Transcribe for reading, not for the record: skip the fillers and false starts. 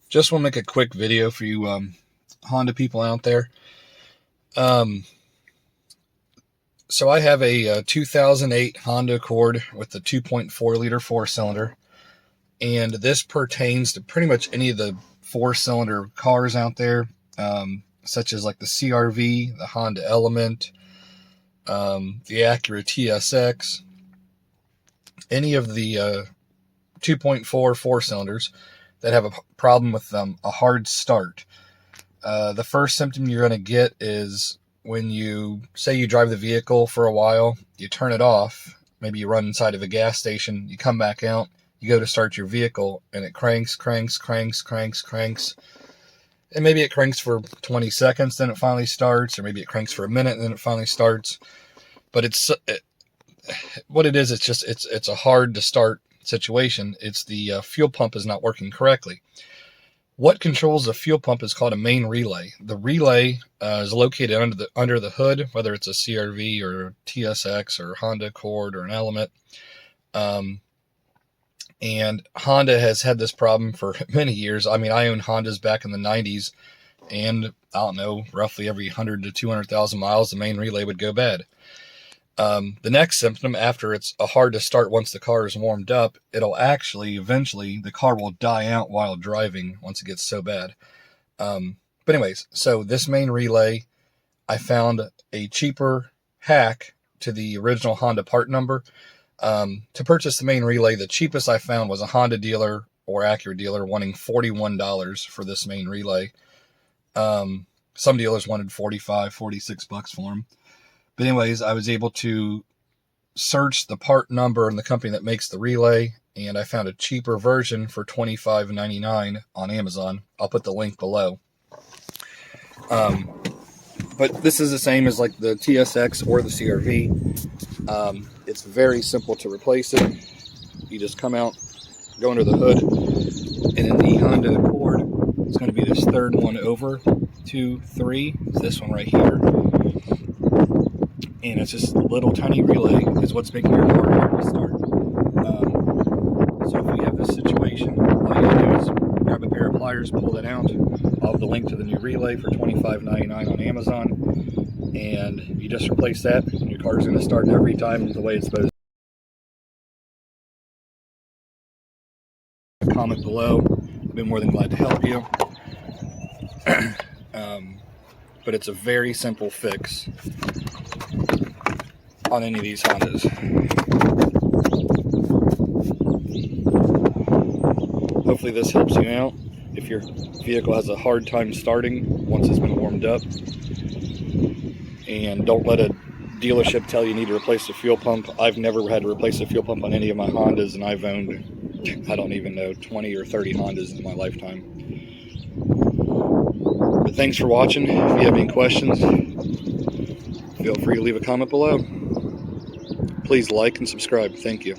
Just want to make a quick video for you Honda people out there. So I have a 2008 Honda Accord with the 2.4 liter four-cylinder, and this pertains to pretty much any of the four-cylinder cars out there, such as like the CR-V, the Honda Element, the Acura TSX, any of the 2.4 four-cylinders that have a problem with a hard start. The first symptom you're going to get is when you say you drive the vehicle for a while, you turn it off, maybe you run inside of a gas station, you come back out, you go to start your vehicle, and it cranks, and maybe it cranks for 20 seconds, then it finally starts, or maybe it cranks for a minute, and then it finally starts. But what it is, it's a hard to start situation. It's the fuel pump is not working correctly. What controls the fuel pump is called a main relay. The relay is located under the hood, whether it's a CR-V or a TSX or Honda Accord or an Element. And Honda has had this problem for many years. I mean, I owned Hondas back in the 90s, and I don't know, roughly every 100 to 200,000 miles, the main relay would go bad. The next symptom, after it's hard to start once the car is warmed up, eventually the car will die out while driving once it gets so bad. But anyways, so this main relay, I found a cheaper hack to the original Honda part number. To purchase the main relay, the cheapest I found was a Honda dealer or Acura dealer wanting $41 for this main relay. Some dealers wanted $45, $46 for them. But anyways, I was able to search the part number and the company that makes the relay, and I found a cheaper version for $25.99 on Amazon. I'll put the link below. But this is the same as like the TSX or the CR-V. It's very simple to replace it. You just come out, go under the hood, and in the Honda Accord, it's going to be this third one over, 2, 3. It's this one right here. And it's just a little tiny relay is what's making your car hard to start. So if you have this situation, all you gotta do is grab a pair of pliers, pull that out. I'll have the link to the new relay for $25.99 on Amazon, and you just replace that, and your car's going to start every time the way it's supposed to. Comment below. I've been more than glad to help you. But it's a very simple fix on any of these Hondas. Hopefully this helps you out. If your vehicle has a hard time starting once it's been warmed up, and don't let a dealership tell you need to replace the fuel pump. I've never had to replace the fuel pump on any of my Hondas, and I've owned, I don't even know, 20 or 30 Hondas in my lifetime. But thanks for watching. If you have any questions, feel free to leave a comment below. Please like and subscribe. Thank you.